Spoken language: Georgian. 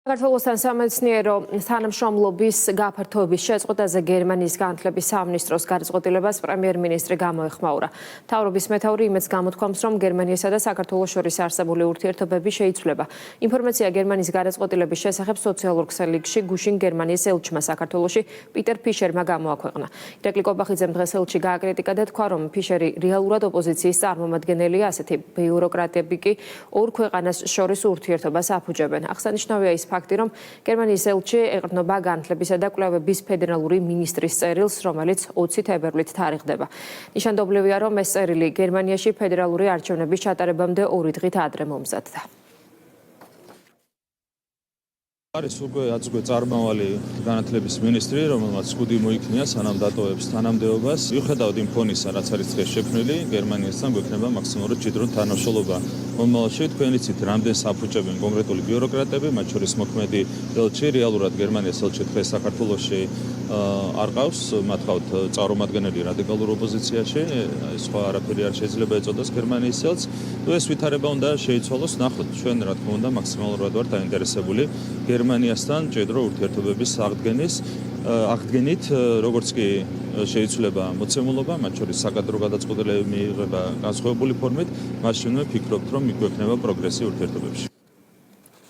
საქართველოსთან სამეცნიერო თანამშრომლობის გაფართოების შეწყვეტაზე გერმანიის განათლების სამინისტროს გადაწყვეტილებას პრემიერ-მინისტრი გამოეხმაურა. მთავრობის მეთაური იმედს გამოთქვამს, რომ გერმანიასა და საქართველოს შორის არსებული ურთიერთობები შეიცვლება. ინფორმაცია გერმანიის გადაწყვეტილების შესახებ სოციალურ ქსელში გუშინ გერმანიის ელჩმა საქართველოში პიტერ ფიშერმა გამოაქვეყნა. ირაკლი კობახიძემ დღეს ელჩი გააკრიტიკა და თქვა, რომ ფიშერი რეალურად ოპოზიციის წარმომადგენელია, ასეთი ბიუროკრატები კი ორ ქვეყანას შორის ურთიერთობას აფუძებენ. აღსანიშნავია ის ფაქტი, რომ გერმანიის ელჩი ეყრდნობა განათლებისა და კვლევების ფედერალური მინისტრის წერილს, რომელიც 20 თებერვლით თარიღდება. ნიშანდობლივია, რომ ეს წერილი გერმანიაში ფედერალური არჩევნების ჩატარებამდე 2 დღით ადრე მომზადდა. არის უკვე აწყვე წარმავალი განათლების მინისტრი, რომელმაც ხუდი მოიქნია სანამ დატოვებს თანამდებობას. მიუხედავად იმ ფონისა, რაც არის დღეს შექმნილი, გერმანიასთან გვექნება მაქსიმალურად მჭიდრო თანამშრომლობა. მომავალში თქვენ იცით, რამდენს აფუჭებენ კონკრეტული ბიუროკრატები, მათ შორის მოქმედი ელჩი, რეალურად გერმანიის ელჩი დღეს საქართველოში არ ყავს, მათ ყავთ წარმომადგენელი რადიკალურ ოპოზიციაში, სხვა არაფერი არ შეიძლება ეწოდოს გერმანიის ელჩს. თუ ეს ვითარება უნდა შეიცვალოს, ნახოთ, ჩვენ რა თქმა უნდა მაქსიმალურად ვართ დაინტერესებული გერმანიასთან მჭიდრო ურთიერთობების აღდგენით, როგორც კი შეიცვლება მოცემულობა, მათ შორის საკადრო გადაწყვეტილებები მიიღება განსხვავებული ფორმით, მაშინვე ვფიქრობთ, რომ მიგვექნება პროგრესი ურთიერთობებში.